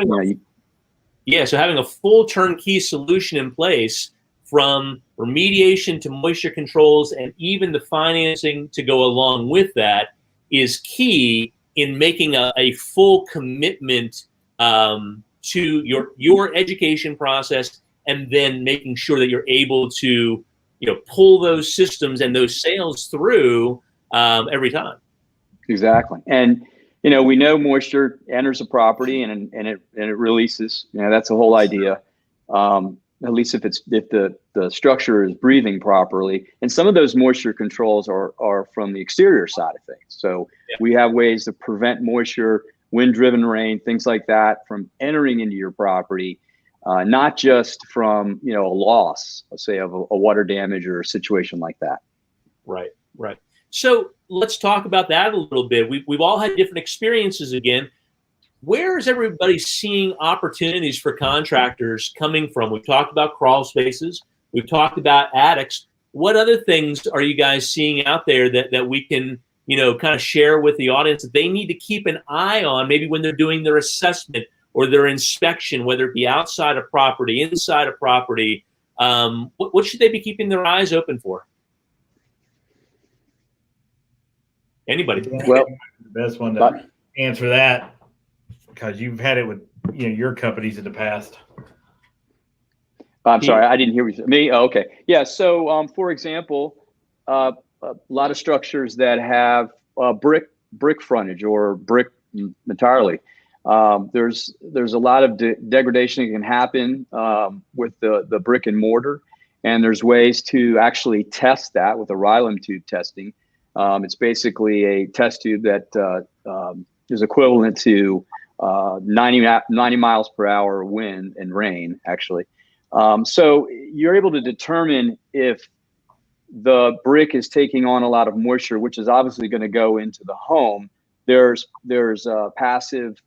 so having a full turnkey solution in place, from remediation to moisture controls and even the financing to go along with that, is key in making a full commitment to your education process, and then making sure that you're able to pull those systems and those sales through every time. Exactly. And we know moisture enters a property and it releases. That's the whole idea. At least if the structure is breathing properly. And some of those moisture controls are from the exterior side of things. So we have ways to prevent moisture, wind-driven rain, things like that from entering into your property, not just from a loss, let's say, of a water damage or a situation like that. Right. So let's talk about that a little bit. We've all had different experiences again. Where is everybody seeing opportunities for contractors coming from? We've talked about crawl spaces. We've talked about attics. What other things are you guys seeing out there that we can, kind of share with the audience that they need to keep an eye on, maybe when they're doing their assessment or their inspection, whether it be outside of property, inside of property? What should they be keeping their eyes open for? Anybody? Well, the best one to answer that, because you've had it with your companies in the past. I'm sorry, I didn't hear what you said. Me? Oh, okay. Yeah. So, for example, a lot of structures that have brick frontage or brick entirely. There's a lot of degradation that can happen with the brick and mortar, and there's ways to actually test that with a Rylum tube testing. It's basically a test tube that is equivalent to 90 miles per hour wind and rain, actually. So you're able to determine if the brick is taking on a lot of moisture, which is obviously going to go into the home. There's passive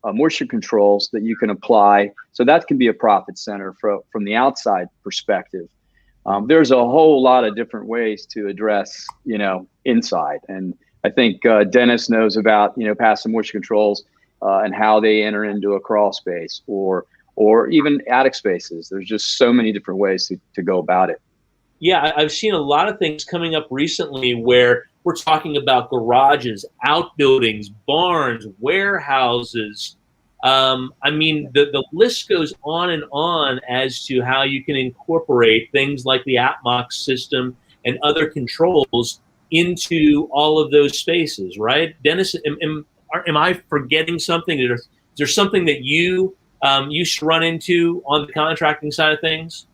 moisture controls that you can apply. So that can be a profit center from the outside perspective. There's a whole lot of different ways to address, inside. And I think Dennis knows about, passive moisture controls and how they enter into a crawl space or even attic spaces. There's just so many different ways to go about it. Yeah, I've seen a lot of things coming up recently where we're talking about garages, outbuildings, barns, warehouses. I mean, the list goes on as to how you can incorporate things like the AppMox system and other controls into all of those spaces, right? Dennis, am I forgetting something? Is there something that you used to run into on the contracting side of things?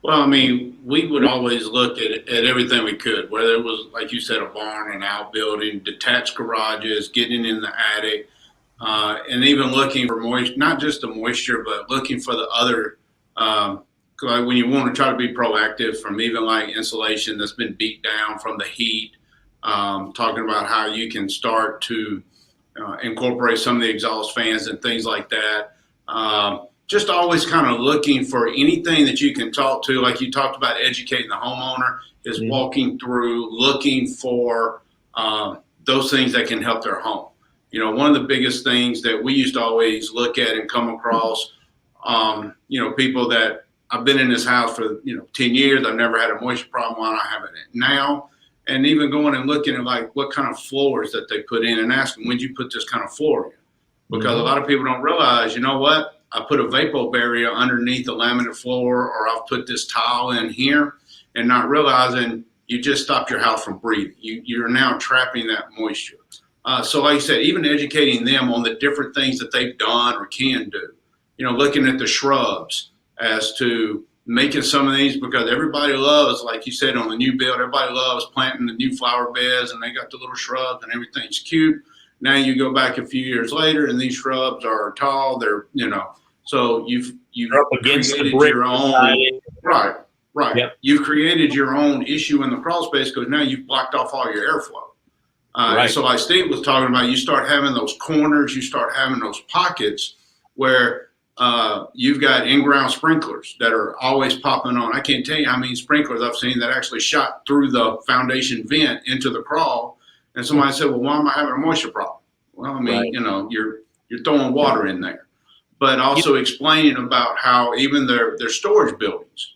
Well, I mean, we would always look at everything we could, whether it was, like you said, a barn, an outbuilding, detached garages, getting in the attic, and even looking for moisture, not just the moisture, but looking for the other, like when you want to try to be proactive, from even like insulation that's been beat down from the heat, talking about how you can start to incorporate some of the exhaust fans and things like that. Just always kind of looking for anything that you can talk to, like you talked about educating the homeowner, is walking through, looking for those things that can help their home. You know, one of the biggest things that we used to always look at and come across, you know, people that I've been in this house for, 10 years. I've never had a moisture problem while I have it now. And even going and looking at like what kind of floors that they put in and asking, when'd you put this kind of floor in? Because a lot of people don't realize, you know what? I put a vapor barrier underneath the laminate floor, or I've put this tile in here, and not realizing you just stopped your house from breathing. You're now trapping that moisture. So like I said, even educating them on the different things that they've done or can do, looking at the shrubs as to making some of these, because everybody loves, like you said, on the new build, everybody loves planting the new flower beds and they got the little shrubs and everything's cute. Now you go back a few years later and these shrubs are tall. They're, so you've created your own, right. Yep. You've created your own issue in the crawl space because now you've blocked off all your airflow. Right. So like Steve was talking about, you start having those corners, you start having those pockets where you've got in-ground sprinklers that are always popping on. I can't tell you how many sprinklers I've seen that actually shot through the foundation vent into the crawl. And somebody said, well, why am I having a moisture problem? Well, I mean, you're throwing water in there. But also explaining about how even their storage buildings,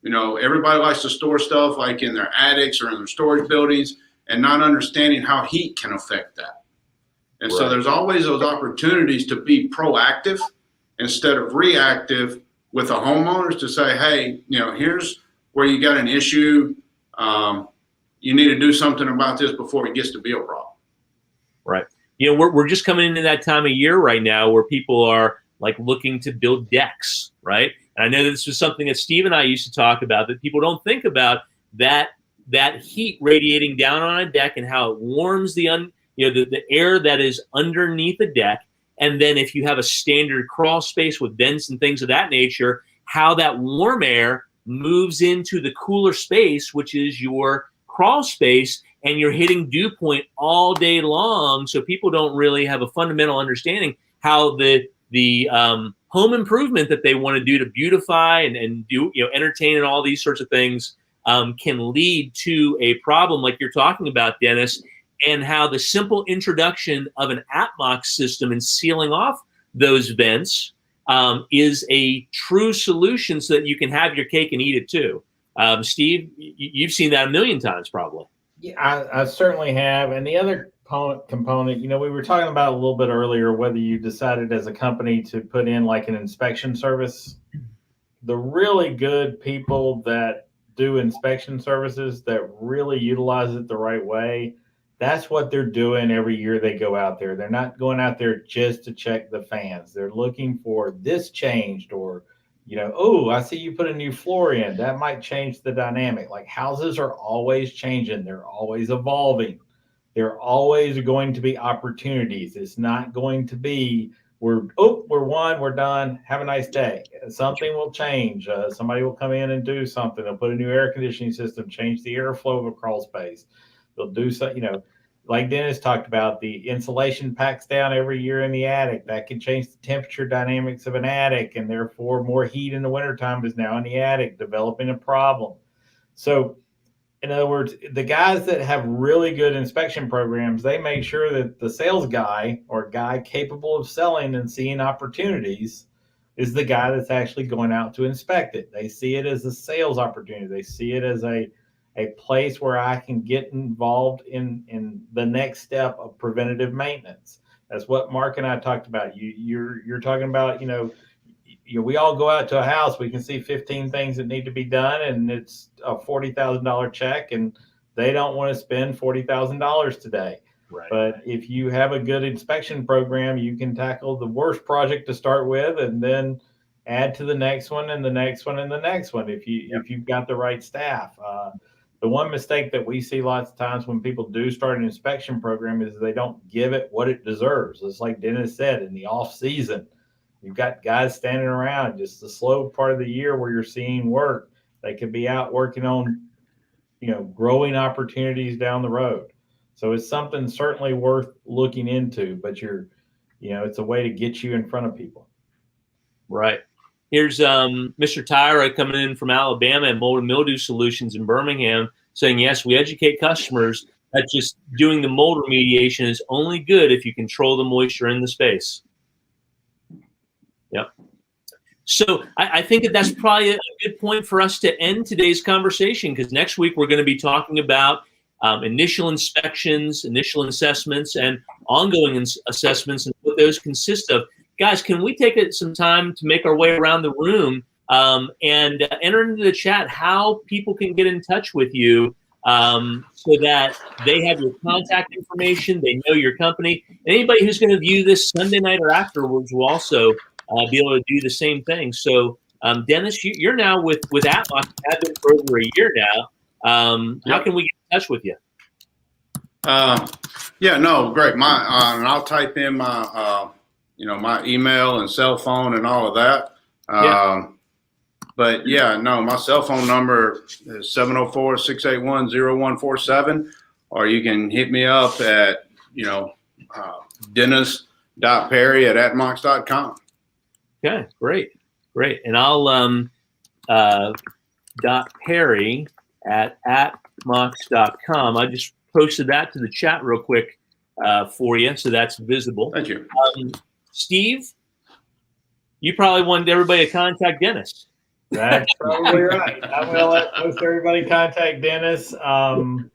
everybody likes to store stuff like in their attics or in their storage buildings and not understanding how heat can affect that. And so there's always those opportunities to be proactive instead of reactive with the homeowners to say, hey, here's where you got an issue. You need to do something about this before it gets to be a problem. Right. We're just coming into that time of year right now where people are like looking to build decks, right? And I know that this was something that Steve and I used to talk about, that people don't think about that heat radiating down on a deck and how it warms the air that is underneath the deck. And then if you have a standard crawl space with vents and things of that nature, how that warm air moves into the cooler space, which is your crawl space, and you're hitting dew point all day long. So people don't really have a fundamental understanding how the home improvement that they want to do to beautify and do, entertain and all these sorts of things can lead to a problem like you're talking about, Dennis, and how the simple introduction of an AppMox system and sealing off those vents is a true solution so that you can have your cake and eat it too. Steve, you've seen that a million times probably. Yeah, I certainly have. And the other component, we were talking about a little bit earlier, whether you decided as a company to put in like an inspection service. The really good people that do inspection services that really utilize it the right way, that's what they're doing every year they go out there. They're not going out there just to check the fans. They're looking for this changed, or, oh, I see you put a new floor in. That might change the dynamic. Like, houses are always changing. They're always evolving. There always are going to be opportunities. It's not going to be, we're done. Have a nice day. Something will change. Somebody will come in and do something. They'll put a new air conditioning system, change the airflow of a crawl space. They'll do something, like Dennis talked about, the insulation packs down every year in the attic. That can change the temperature dynamics of an attic, and therefore more heat in the wintertime is now in the attic, developing a problem. So, in other words, the guys that have really good inspection programs, they make sure that the sales guy or guy capable of selling and seeing opportunities is the guy that's actually going out to inspect it. They see it as a sales opportunity. They see it as a place where I can get involved in the next step of preventative maintenance. That's what Mark and I talked about. You're talking about, we all go out to a house, we can see 15 things that need to be done, and it's a $40,000 check, and they don't want to spend $40,000 today. Right. But if you have a good inspection program, you can tackle the worst project to start with, and then add to the next one and the next one and the next one if you've got the right staff. The one mistake that we see lots of times when people do start an inspection program is they don't give it what it deserves. It's like Dennis said, in the off season, you've got guys standing around, just the slow part of the year where you're seeing work. They could be out working on, growing opportunities down the road. So it's something certainly worth looking into, but it's a way to get you in front of people. Right. Here's Mr. Tyra coming in from Alabama and Mold and Mildew Solutions in Birmingham saying, yes, we educate customers That's just doing the mold remediation is only good if you control the moisture in the space. Yep. So I think that's probably a good point for us to end today's conversation, because next week we're going to be talking about initial inspections, initial assessments, and ongoing assessments, and what those consist of. Guys, can we take some time to make our way around the room and enter into the chat how people can get in touch with you so that they have your contact information, they know your company. And anybody who's going to view this Sunday night or afterwards will also be able to do the same thing. So, Dennis, you're now with Atmos. Have been for over a year now. How can we get in touch with you? Yeah, no, great. And I'll type in my my email and cell phone and all of that. But yeah, no, my cell phone number is 704-681-0147, or you can hit me up at dennis.perry@atmox.com. Okay, great. And I'll .perry@atmox.com. I just posted that to the chat real quick for you, so that's visible. Thank you. Steve, you probably wanted everybody to contact Dennis. That's probably right. I'm going to let most everybody contact Dennis. And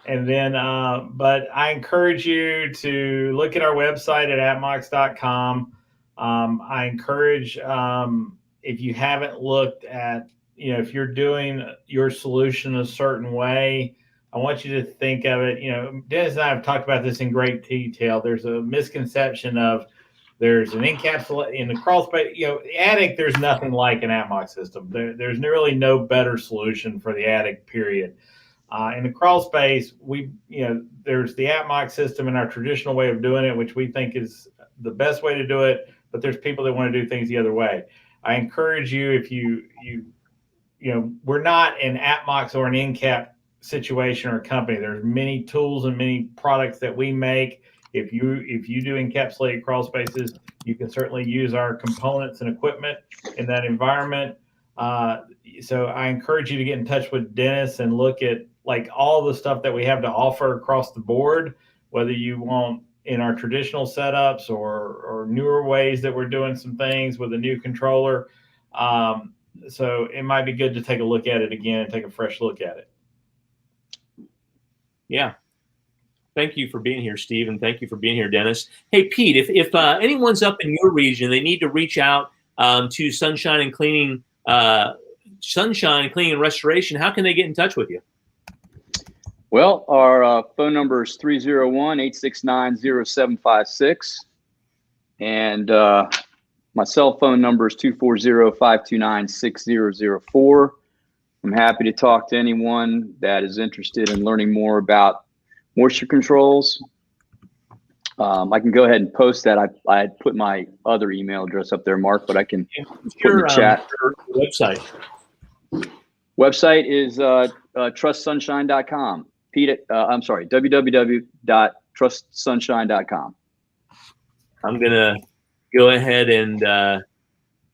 then, but I encourage you to look at our website at atmox.com. I encourage, if you haven't looked at, if you're doing your solution a certain way, I want you to think of it. Dennis and I have talked about this in great detail. There's a misconception of there's an encapsulate in the crawl space. The attic, there's nothing like an Atmox system. There's really no better solution for the attic, period. In the crawl space, there's the Atmox system and our traditional way of doing it, which we think is the best way to do it. But there's people that want to do things the other way. I encourage you, if we're not an Atmox or an NCAP situation or company. There's many tools and many products that we make. If you do encapsulated crawl spaces, you can certainly use our components and equipment in that environment. So I encourage you to get in touch with Dennis and look at all the stuff that we have to offer across the board, whether you want in our traditional setups or newer ways that we're doing some things with a new controller. So it might be good to take a look at it again and take a fresh look at it. Yeah. Thank you for being here, Steve, and thank you for being here, Dennis. Hey, Pete, if anyone's up in your region, they need to reach out to Sunshine Cleaning and Restoration. How can they get in touch with you? Well, our phone number is 301-869-0756, and my cell phone number is 240-529-6004. I'm happy to talk to anyone that is interested in learning more about moisture controls. I can go ahead and post that. I put my other email address up there, Mark, but I can put in the chat. Website. Website is trustsunshine.com. www.trustsunshine.com. I'm going to go ahead and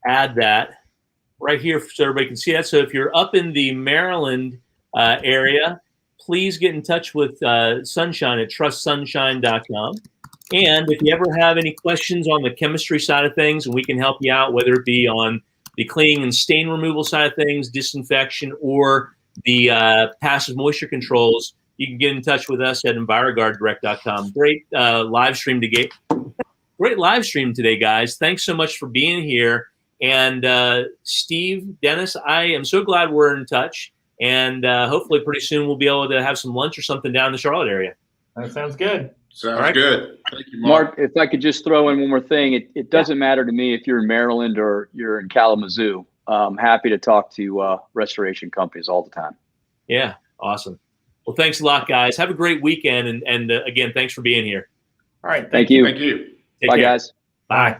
add that right here so everybody can see that. So if you're up in the Maryland area, please get in touch with Sunshine at trustsunshine.com. And if you ever have any questions on the chemistry side of things, and we can help you out, whether it be on the cleaning and stain removal side of things, disinfection, or the passive moisture controls, you can get in touch with us at Enviroguarddirect.com. Great live stream today. Great live stream today, guys. Thanks so much for being here. And Steve, Dennis, I am so glad we're in touch. And hopefully pretty soon we'll be able to have some lunch or something down in the Charlotte area. That sounds good. Sounds good. Thank you, Mark, if I could just throw in one more thing. It doesn't matter to me if you're in Maryland or you're in Kalamazoo. I'm happy to talk to restoration companies all the time. Yeah, awesome. Well, thanks a lot, guys. Have a great weekend. And again, thanks for being here. All right. Thank you. Thank you. Take Bye, care. guys. Bye.